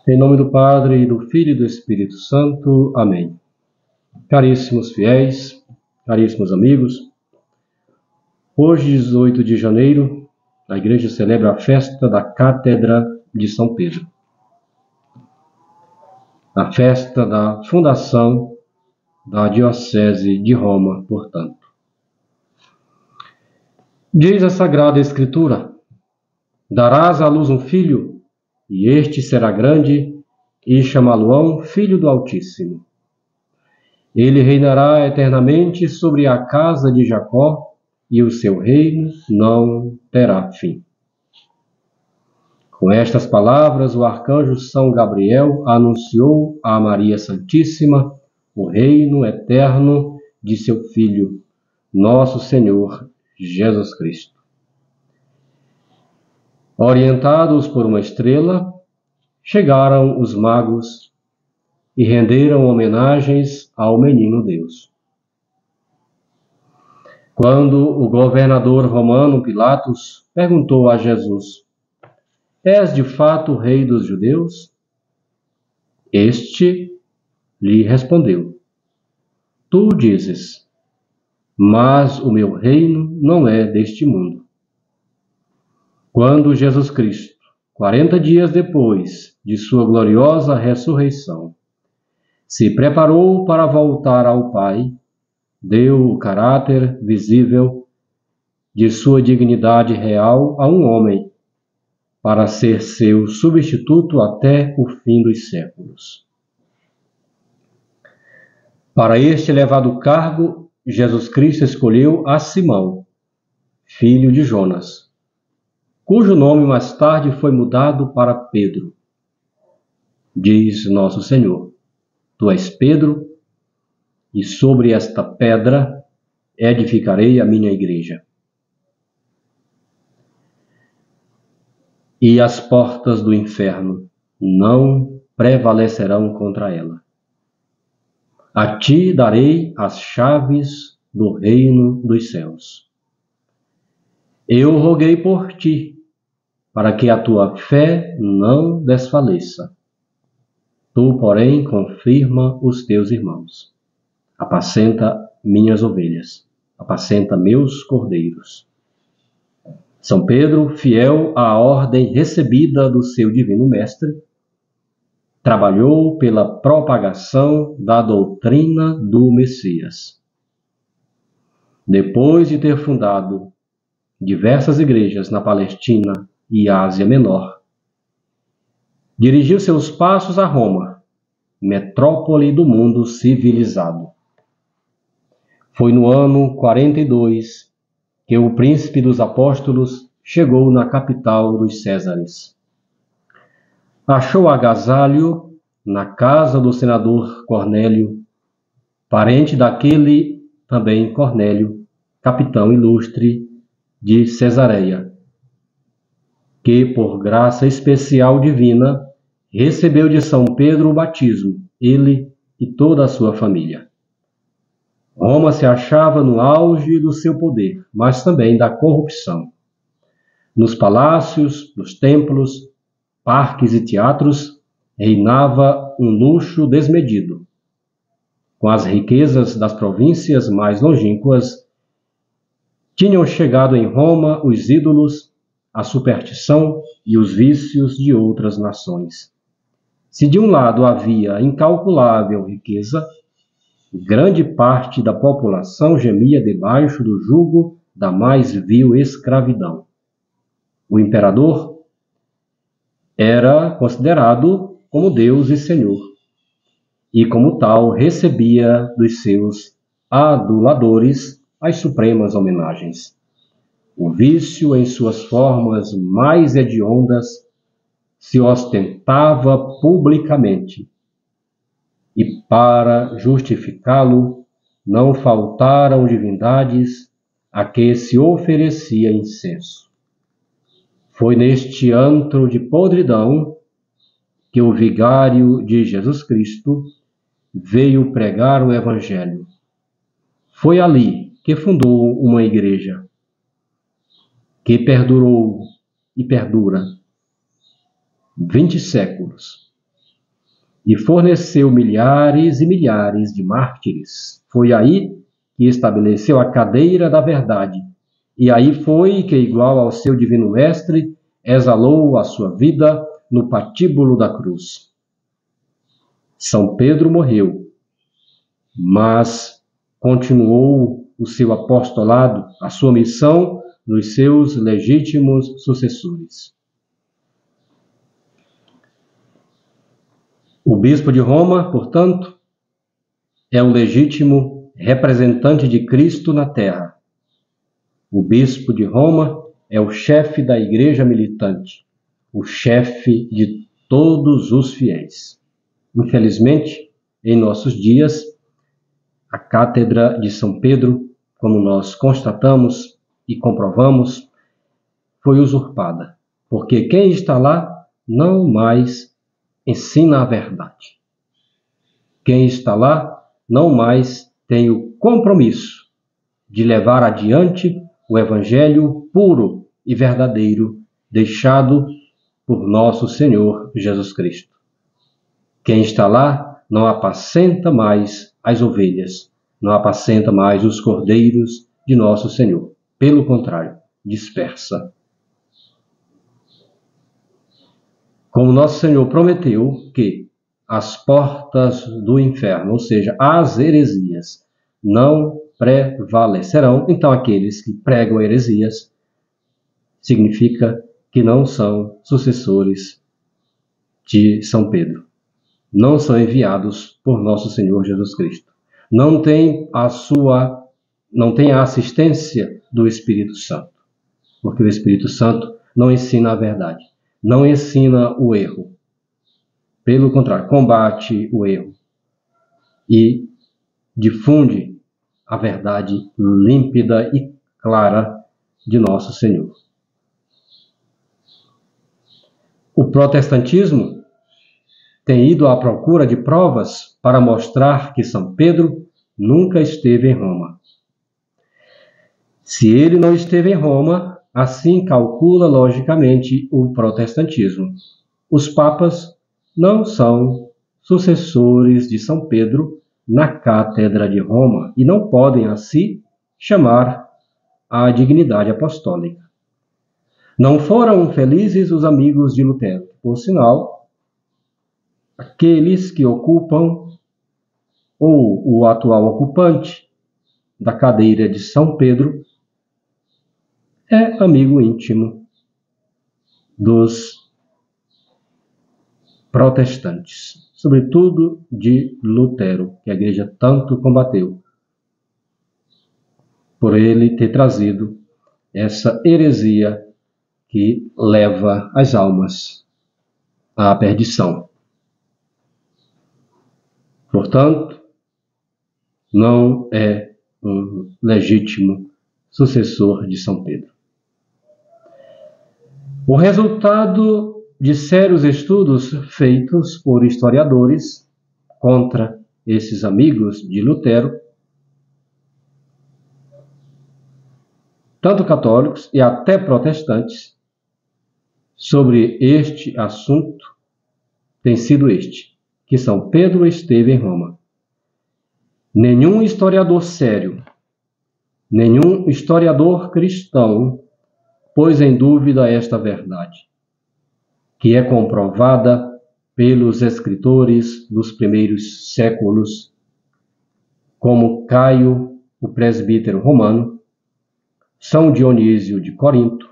Em nome do Padre, e do Filho e do Espírito Santo. Amém. Caríssimos fiéis, caríssimos amigos, hoje, 18 de janeiro, a Igreja celebra a festa da Cátedra de São Pedro. A festa da fundação da Diocese de Roma, portanto. Diz a Sagrada Escritura: darás à luz um filho, e este será grande, e chamá-lo-ão Filho do Altíssimo. Ele reinará eternamente sobre a casa de Jacó, e o seu reino não terá fim. Com estas palavras, o arcanjo São Gabriel anunciou a Maria Santíssima o reino eterno de seu Filho, nosso Senhor Jesus Cristo. Orientados por uma estrela, chegaram os magos e renderam homenagens ao menino Deus. Quando o governador romano Pilatos perguntou a Jesus: és de fato o rei dos judeus? Este lhe respondeu: tu dizes, mas o meu reino não é deste mundo. Quando Jesus Cristo, 40 dias depois de sua gloriosa ressurreição, se preparou para voltar ao Pai, deu o caráter visível de sua dignidade real a um homem, para ser seu substituto até o fim dos séculos. Para este elevado cargo, Jesus Cristo escolheu a Simão, filho de Jonas, cujo nome mais tarde foi mudado para Pedro. Diz nosso Senhor: tu és Pedro, e sobre esta pedra edificarei a minha igreja. E as portas do inferno não prevalecerão contra ela. A ti darei as chaves do reino dos céus. Eu roguei por ti, para que a tua fé não desfaleça. Tu, porém, confirma os teus irmãos. Apacenta minhas ovelhas, apacenta meus cordeiros. São Pedro, fiel à ordem recebida do seu divino mestre, trabalhou pela propagação da doutrina do Messias. Depois de ter fundado diversas igrejas na Palestina e Ásia Menor, dirigiu seus passos a Roma, metrópole do mundo civilizado. Foi no ano 42 que o príncipe dos apóstolos chegou na capital dos Césares. Achou agasalho na casa do senador Cornélio, parente daquele também Cornélio, capitão ilustre de Cesareia, que, por graça especial divina, recebeu de São Pedro o batismo, ele e toda a sua família. Roma se achava no auge do seu poder, mas também da corrupção. Nos palácios, nos templos, parques e teatros, reinava um luxo desmedido. Com as riquezas das províncias mais longínquas, tinham chegado em Roma os ídolos, a superstição e os vícios de outras nações. Se de um lado havia incalculável riqueza, grande parte da população gemia debaixo do jugo da mais vil escravidão. O imperador era considerado como Deus e Senhor, e como tal recebia dos seus aduladores as supremas homenagens. O vício, em suas formas mais hediondas, se ostentava publicamente, e para justificá-lo não faltaram divindades a que se oferecia incenso. Foi neste antro de podridão que o vigário de Jesus Cristo veio pregar o Evangelho. Foi ali que fundou uma igreja que perdurou e perdura 20 séculos, e forneceu milhares e milhares de mártires. Foi aí que estabeleceu a cadeira da verdade, e aí foi que, igual ao seu divino mestre, exalou a sua vida no patíbulo da cruz. São Pedro morreu, mas continuou o seu apostolado, a sua missão nos seus legítimos sucessores. O bispo de Roma, portanto, é o legítimo representante de Cristo na terra. O bispo de Roma é o chefe da igreja militante, o chefe de todos os fiéis. Infelizmente, em nossos dias, a cátedra de São Pedro, como nós constatamos e comprovamos, foi usurpada, porque quem está lá não mais ensina a verdade. Quem está lá não mais tem o compromisso de levar adiante o evangelho puro e verdadeiro deixado por nosso Senhor Jesus Cristo. Quem está lá não apacenta mais as ovelhas, não apacenta mais os cordeiros de nosso Senhor. Pelo contrário, dispersa. Como nosso Senhor prometeu que as portas do inferno, ou seja, as heresias, não prevalecerão, então aqueles que pregam heresias significa que não são sucessores de São Pedro. Não são enviados por nosso Senhor Jesus Cristo. Não tem a assistência do Espírito Santo, porque o Espírito Santo não ensina a verdade, não ensina o erro. Pelo contrário, combate o erro e difunde a verdade límpida e clara de nosso Senhor. O protestantismo tem ido à procura de provas para mostrar que São Pedro nunca esteve em Roma. Se ele não esteve em Roma, assim calcula logicamente o protestantismo. Os papas não são sucessores de São Pedro na cátedra de Roma e não podem, assim, chamar a dignidade apostólica. Não foram felizes os amigos de Lutero, por sinal, aqueles que ocupam, ou o atual ocupante da cadeira de São Pedro, é amigo íntimo dos protestantes, sobretudo de Lutero, que a igreja tanto combateu, por ele ter trazido essa heresia que leva as almas à perdição. Portanto, não é um legítimo sucessor de São Pedro. O resultado de sérios estudos feitos por historiadores contra esses amigos de Lutero, tanto católicos e até protestantes, sobre este assunto tem sido este, que São Pedro esteve em Roma. Nenhum historiador sério, nenhum historiador cristão pôs em dúvida esta verdade, que é comprovada pelos escritores dos primeiros séculos, como Caio, o presbítero romano, São Dionísio de Corinto,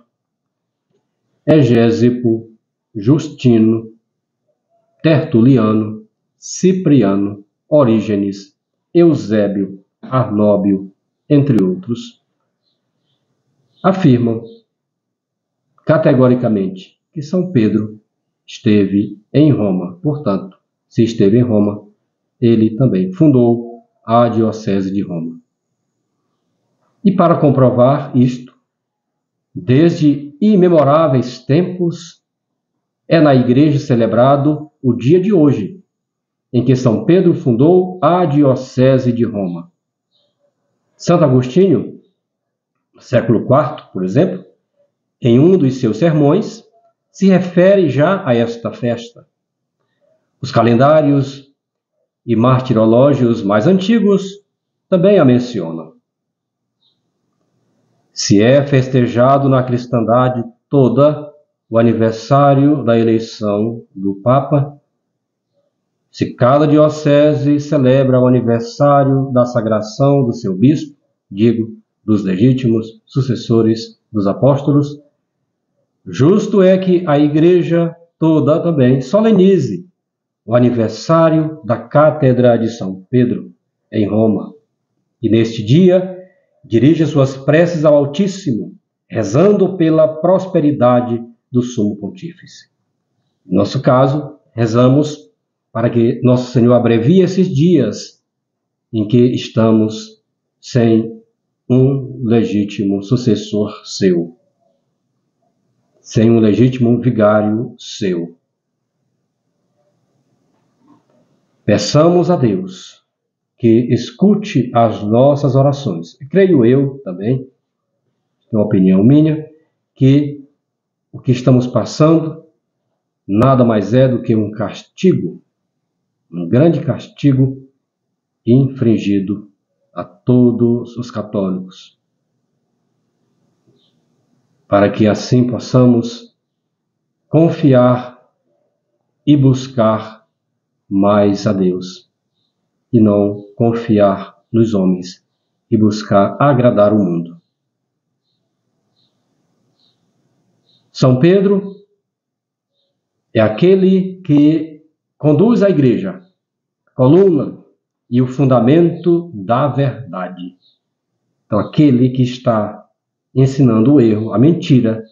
Egésipo, Justino, Tertuliano, Cipriano, Orígenes, Eusébio, Arnóbio, entre outros, afirmam categoricamente que São Pedro esteve em Roma. Portanto, se esteve em Roma, ele também fundou a Diocese de Roma. E para comprovar isto, desde imemoráveis tempos, é na igreja celebrado o dia de hoje, em que São Pedro fundou a Diocese de Roma. Santo Agostinho, século IV, por exemplo, em um dos seus sermões, se refere já a esta festa. Os calendários e martirológios mais antigos também a mencionam. Se é festejado na cristandade toda o aniversário da eleição do Papa, se cada diocese celebra o aniversário da sagração do seu bispo, digo, dos legítimos sucessores dos apóstolos, justo é que a Igreja toda também solenize o aniversário da Cátedra de São Pedro, em Roma, e neste dia dirige suas preces ao Altíssimo, rezando pela prosperidade do Sumo Pontífice. No nosso caso, rezamos para que Nosso Senhor abrevie esses dias em que estamos sem um legítimo sucessor seu, sem um legítimo vigário seu. Peçamos a Deus que escute as nossas orações. E creio eu também, é uma opinião minha, que o que estamos passando nada mais é do que um castigo, um grande castigo infringido a todos os católicos, para que assim possamos confiar e buscar mais a Deus, e não confiar nos homens e buscar agradar o mundo. São Pedro é aquele que conduz a Igreja, coluna e o fundamento da verdade. Então, aquele que está ensinando o erro, a mentira,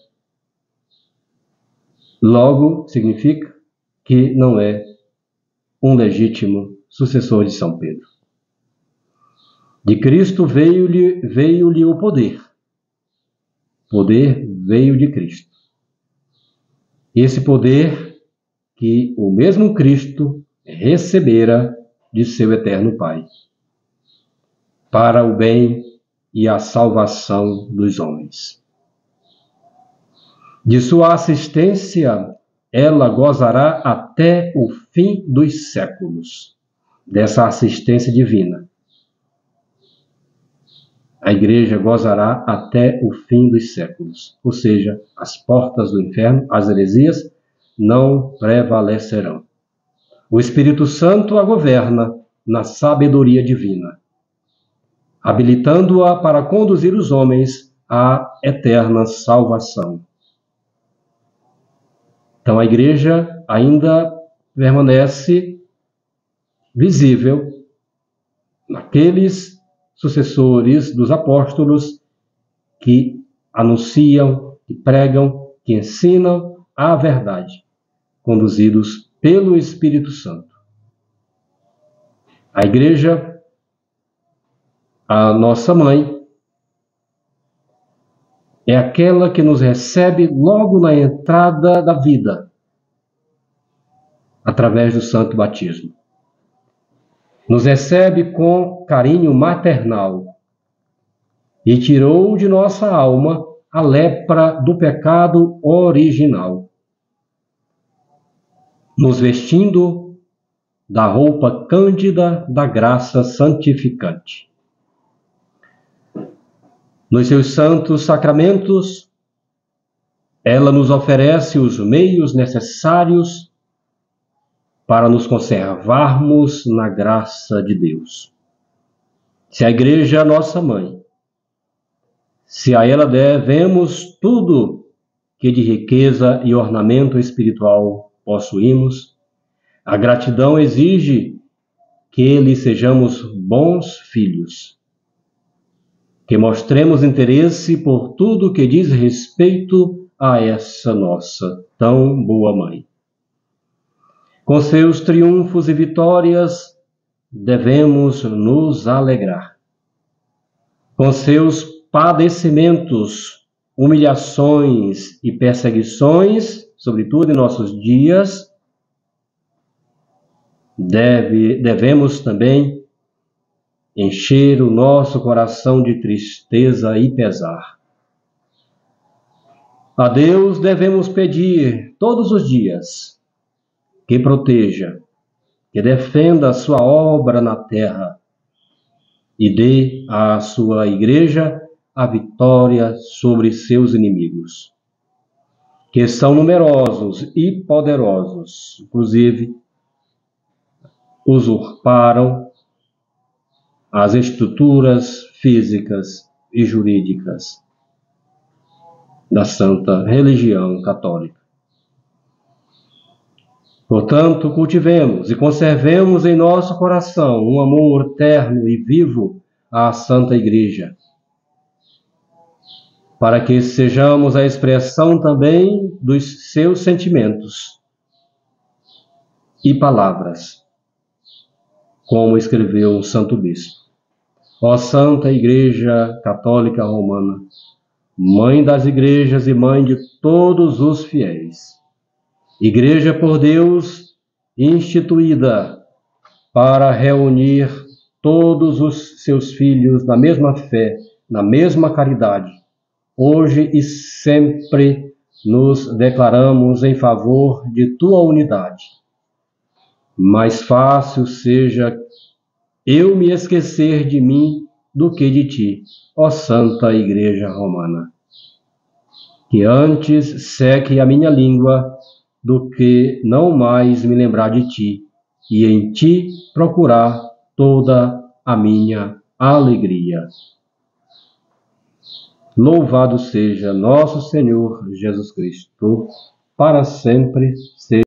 logo significa que não é um legítimo sucessor de São Pedro. De Cristo veio-lhe o poder. O poder veio de Cristo. Esse poder que o mesmo Cristo recebera de seu eterno Pai, para o bem e a salvação dos homens. De sua assistência, ela gozará até o fim dos séculos, dessa assistência divina. A Igreja gozará até o fim dos séculos, ou seja, as portas do inferno, as heresias, não prevalecerão. O Espírito Santo a governa na sabedoria divina, habilitando-a para conduzir os homens à eterna salvação. Então a Igreja ainda permanece visível naqueles sucessores dos apóstolos que anunciam, que pregam, que ensinam a verdade, conduzidos pelo Espírito Santo. A Igreja, a nossa mãe, é aquela que nos recebe logo na entrada da vida, através do santo batismo. Nos recebe com carinho maternal e tirou de nossa alma a lepra do pecado original, nos vestindo da roupa cândida da graça santificante. Nos seus santos sacramentos, ela nos oferece os meios necessários para nos conservarmos na graça de Deus. Se a Igreja é a nossa mãe, se a ela devemos tudo que de riqueza e ornamento espiritual possuímos, a gratidão exige que lhe sejamos bons filhos, que mostremos interesse por tudo que diz respeito a essa nossa tão boa mãe. Com seus triunfos e vitórias, devemos nos alegrar. Com seus padecimentos, humilhações e perseguições, sobretudo em nossos dias, devemos também encher o nosso coração de tristeza e pesar. A Deus devemos pedir todos os dias que proteja, que defenda a sua obra na terra e dê à sua Igreja a vitória sobre seus inimigos, que são numerosos e poderosos, inclusive usurparam as estruturas físicas e jurídicas da Santa Religião Católica. Portanto, cultivemos e conservemos em nosso coração um amor terno e vivo à Santa Igreja, para que sejamos a expressão também dos seus sentimentos e palavras, como escreveu o Santo Bispo. Ó Santa Igreja Católica Romana, Mãe das igrejas e Mãe de todos os fiéis, Igreja por Deus instituída para reunir todos os seus filhos na mesma fé, na mesma caridade, hoje e sempre nos declaramos em favor de tua unidade. Mais fácil seja eu me esquecer de mim do que de ti, ó Santa Igreja Romana. Que antes seque a minha língua do que não mais me lembrar de ti, e em ti procurar toda a minha alegria. Louvado seja nosso Senhor Jesus Cristo, para sempre seja